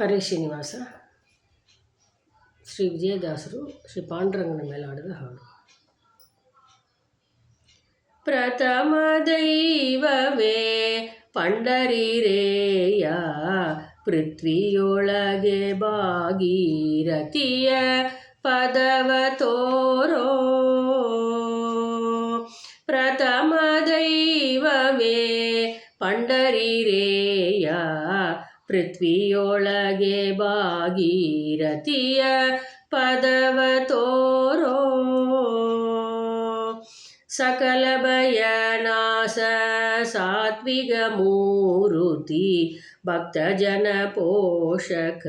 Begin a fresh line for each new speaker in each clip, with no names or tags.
ಹರೇ ಶ್ರೀನಿವಾಸ. ಶ್ರೀ ವಿಜಯದಾಸರು ಶ್ರೀ ಪಾಂಡುರಂಗನ ಮೇಲೆ ಹಾಡಿದ ಹಾಡು. ಪ್ರಥಮ ದೈವವೇ ಪಂಡರಿರೇಯ, ಪೃಥ್ವಿಯೊಳಗೆ ಭಾಗೀರಥಿಯ ಪದವ ತೋರೋ. ಪ್ರಥಮ ದೈವವೇ ಪಂಡರಿರೇಯ, ಪೃಥ್ವಿಯೊಳಗೆ ಭಾಗೀರಥಿಯ ಪದವ ತೋರೋ. ಸಕಲ ಭಯನಾಶ ಸಾತ್ವಿಕ ಮೂರುತಿ, ಭಕ್ತಜನ ಪೋಷಕ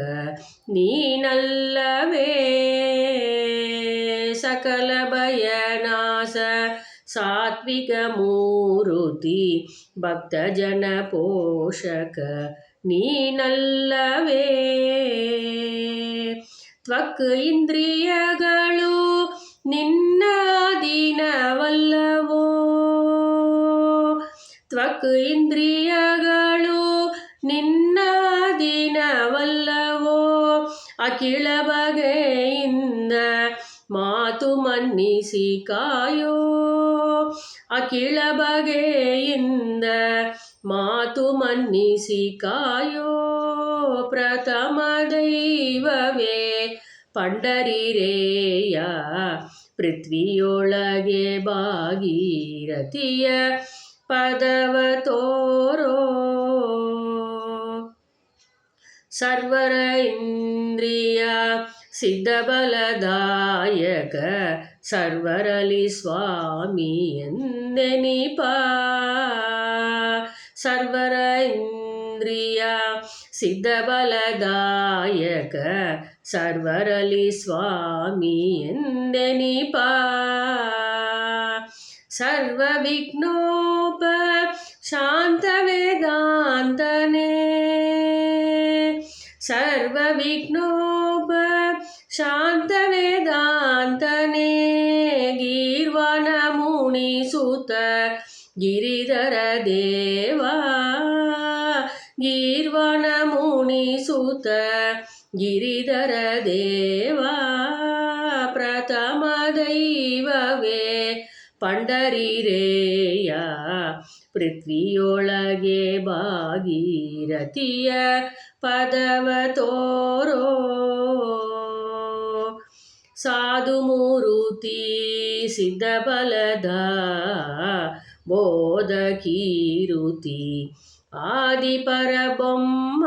ನೀನಲ್ಲವೇ. ಸಕಲ ಭಯನಾಶ ಸಾತ್ವಿಕ ಮೂರುತಿ, ಭಕ್ತಜನ ಪೋಷಕ ನೀನಲ್ಲವೇ. ತ್ವಕ್ ಇಂದ್ರಿಯಗಳು ನಿನ್ನ ಅಧೀನವಲ್ಲವೋ. ತ್ವಕ್ ಇಂದ್ರಿಯಗಳು ನಿನ್ನ ಅಧೀನವಲ್ಲವೋ. ಅಖಿಳ ಬಗೆಯಿಂದ ಮಾತು ಮನ್ನಿಸಿ ಕಾಯೋ. ಅಖಿಳ ಬಗೆಯಿಂದ ಮಾತು ಮನ್ನಿಸಿ ಕಾಯೋ. ಪ್ರಥಮ ದೈವವೇ ಪಂಡರಿರೇಯ, ಪೃಥ್ವಿಯೊಳಗೆ ಭಾಗೀರಥಿಯ ಪದವ ತೋರೋ. ಸರ್ವರ ಇಂದ್ರಿಯ ಸಿದ್ಧಬಲದಾಯಕ, ಸರ್ವರಲ್ಲಿ ಸ್ವಾಮಿ ಎಂದೆನಿಪ. ಸರ್ವರ ಇಂದ್ರಿಯ ಸಿದ್ಧಬಲದಾಯಕ, ಸರ್ವರಲ್ಲಿ ಸ್ವಾಮಿ ಎಂದೆನಿಪ. ಸರ್ವ ವಿಘ್ನೋಪ ಶಾಂತ ವೇದಾಂತನೇ. ಸರ್ವ ವಿಘ್ನೋಪ ಶಾಂತ ವೇದಾಂತನೇ. ಗೀರ್ವಾಣ ಮುನಿಸುತ ಗಿರಿಧರ ದೇವಾ. ಗೀರ್ವಾಣ ಮುನಿಸುತ ಗಿರಿಧರ ದೇವಾ. ಪ್ರಥಮ ದೈವವೇ ಪಂಡರಿರೇಯ, ಪೃಥ್ವಿಯೊಳಗೆ ಭಾಗೀರಥಿಯ ಪದವ ತೋರೋ. ಸಾಧು ಮೂರುತಿ ಸಿದ್ಧಬಲದ ಬೋಧಕೀರುತಿ, ಆದಿಪರಬ್ರಹ್ಮ.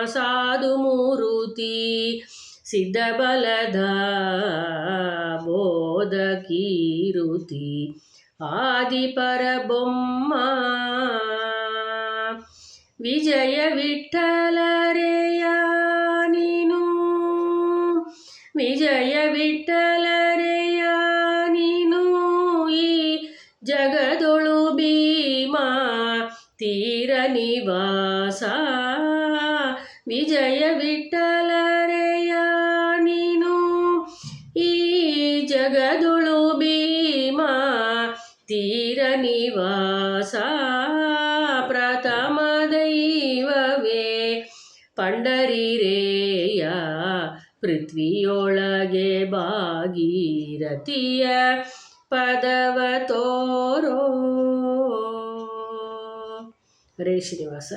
ಸಾಧು ಮೂರುತಿ ಸಿದ್ಧಬಲದ ಬೋಧಕೀರುತಿ, ಆದಿಪರಬ್ರಹ್ಮ. ವಿಜಯ ವಿಠ್ಠಲರೇಯ ನೀನು. ವಿಜಯ ವಿಠ್ಠಲರೇಯ ನೀನು. ಈ ಜಗದೊಳು ಭೀಮಾ ತೀರ ನಿವಾಸ. ವಿಜಯ ವಿಠ್ಠಲರೇಯ ನೀನು. ಈ ಜಗದೊಳು ಭೀಮಾ ತೀರ ನಿವಾಸ. ಪ್ರಥಮ ದೈವವೇ ಪಂಡರಿರೇಯ, ಪೃಥ್ವಿಯೊಳಗೆ ಭಾಗೀರಥಿಯ ಪದವ ತೋರೋ. ಹರೇ ಶ್ರೀನಿವಾಸ.